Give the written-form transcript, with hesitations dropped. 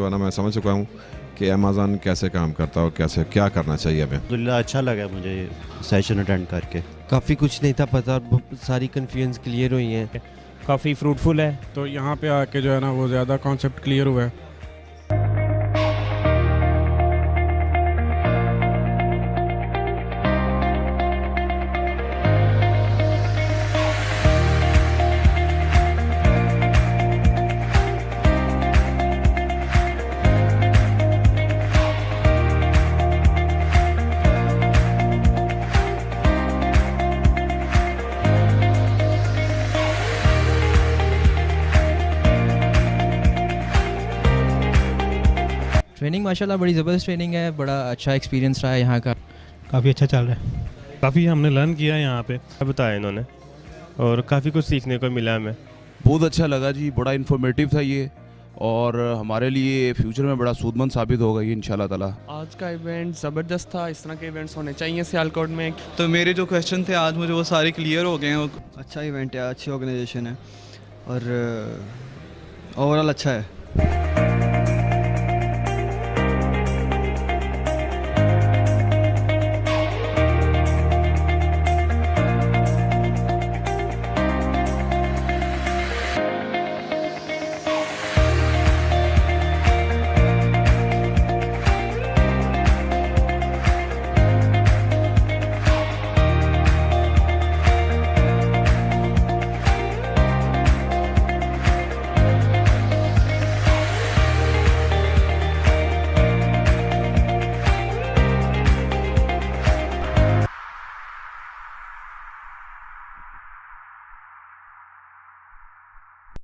है ना मैं समझ चुका हूँ कि अमेज़न कैसे काम करता है और कैसे क्या करना चाहिए हमें। अल्हम्दुलिल्लाह अच्छा लगा मुझे सेशन अटेंड करके। काफ़ी कुछ नहीं था पता और सारी कन्फ्यूजन क्लियर हुई हैं। काफ़ी फ्रूटफुल है। तो यहाँ पे आके जो है ना वो ज़्यादा कॉन्सेप्ट क्लियर हुआ है। ट्रेनिंग माशाल्लाह बड़ी ज़बरदस्त ट्रेनिंग है, बड़ा अच्छा एक्सपीरियंस रहा है यहाँ का। काफ़ी अच्छा चल रहा है। काफ़ी हमने लर्न किया यहाँ पे, बताया इन्होंने, और काफ़ी कुछ सीखने को मिला हमें। बहुत अच्छा लगा जी, बड़ा इन्फॉर्मेटिव था ये और हमारे लिए फ्यूचर में बड़ा सूदमंद साबित होगा ये इंशाल्लाह ताला। आज का इवेंट ज़बरदस्त था, इस तरह के इवेंट्स होने चाहिए सियालकोट में। तो मेरे जो क्वेश्चन थे आज मुझे वो सारे क्लियर हो गए हैं। अच्छा इवेंट है, अच्छी ऑर्गेनाइजेशन है और ओवरऑल अच्छा है।